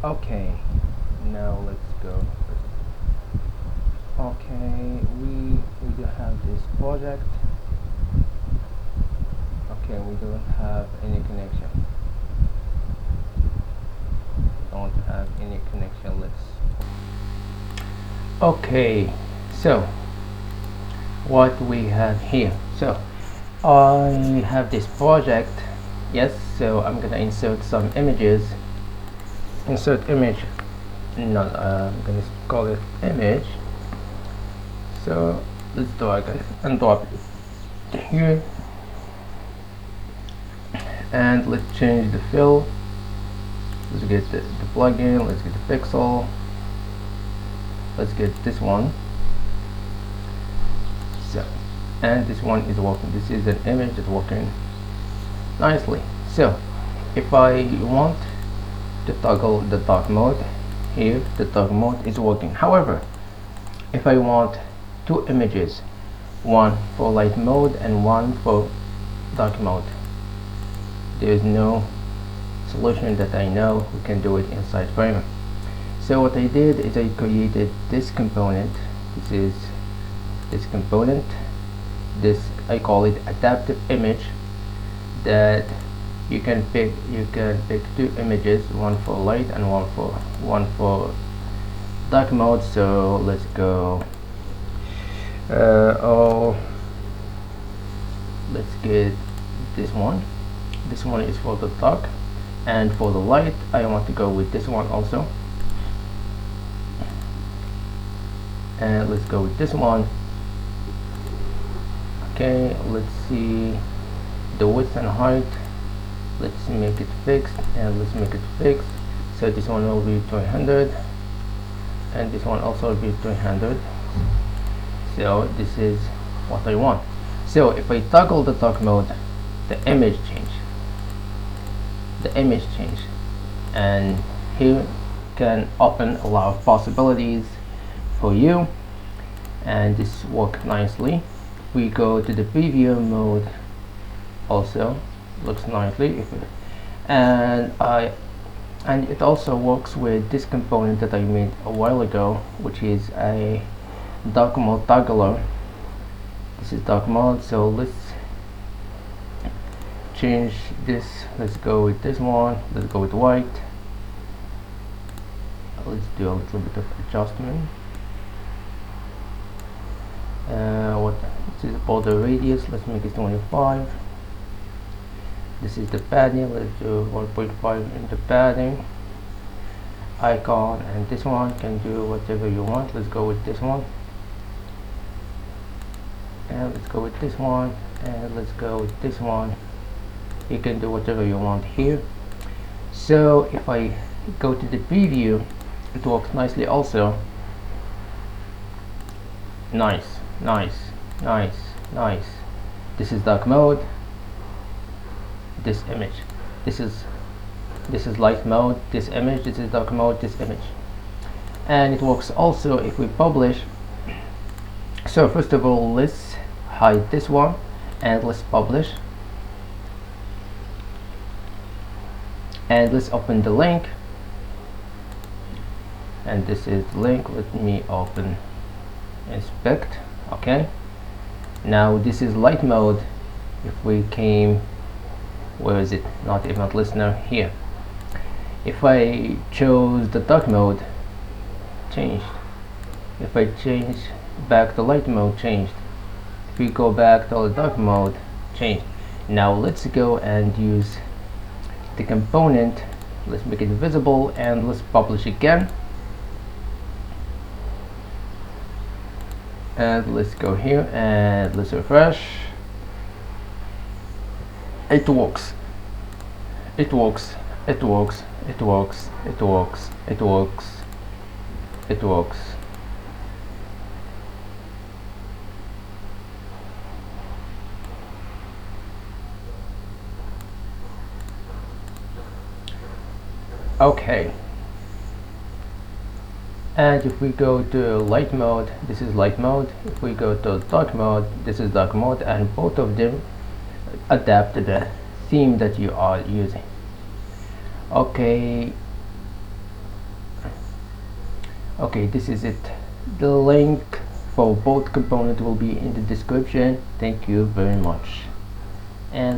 Okay, now let's go. Okay, we do have this project. Okay, we don't have any connection. Don't have any connection. Let's. Okay, so what we have here. So I have this project. Yes, so I'm gonna insert some images. Insert image. No, I'm gonna call it image. So let's drag it and drop it here, and let's change the fill. Let's get the plugin. Let's get the pixel. Let's get this one. So, and this one is working. This is an image that's working nicely. So if I want to toggle the dark mode here, the dark mode is working. However, if I want two images, one for light mode and one for dark mode, there is no solution that I know who can do it inside Framer. So what I did is I created this component. This is this component. This, I call it adaptive image, that you can pick two images, one for light and one for dark mode. So let's go. Let's get this one. This one is for the dark, and for the light I want to go with this one also. And let's go with this one. Okay, let's see the width and height. Let's make it fixed, and let's make it fixed. So this one will be 300, and this one also will be 300. So this is what I want. So if I toggle the dark mode, the image change. And here can open a lot of possibilities for you, and this works nicely. We go to the preview mode, also looks nicely. And it also works with this component that I made a while ago, which is a dark mode toggler. This is dark mode, so let's change this. Let's go with this one. Let's go with white. Let's do a little bit of adjustment. This is border radius. Let's make it 25. This is the padding. Let's do 1.5 in the padding. Icon, and this one can do whatever you want. Let's go with this one, and let's go with this one, and let's go with this one. You can do whatever you want here. So if I go to the preview, it works nicely also. Nice. This is dark mode. This image. This is light mode. This image. This is dark mode. This image. And it works also if we publish. So first of all, let's hide this one and let's publish. And let's open the link. And this is the link. Let me open inspect. Okay, now this is light mode. If we came, where is it? Not event listener here. If I chose the dark mode, changed. If I change back to light mode, changed. If we go back to the dark mode, changed. Now let's go and use the component. Let's make it visible and let's publish again. And let's go here and let's refresh. It works. Okay. And if we go to light mode, this is light mode. If we go to dark mode, this is dark mode, and both of them adapt to the theme that you are using. Okay, Okay, this is it. The link for both components will be in the description. Thank you very much, and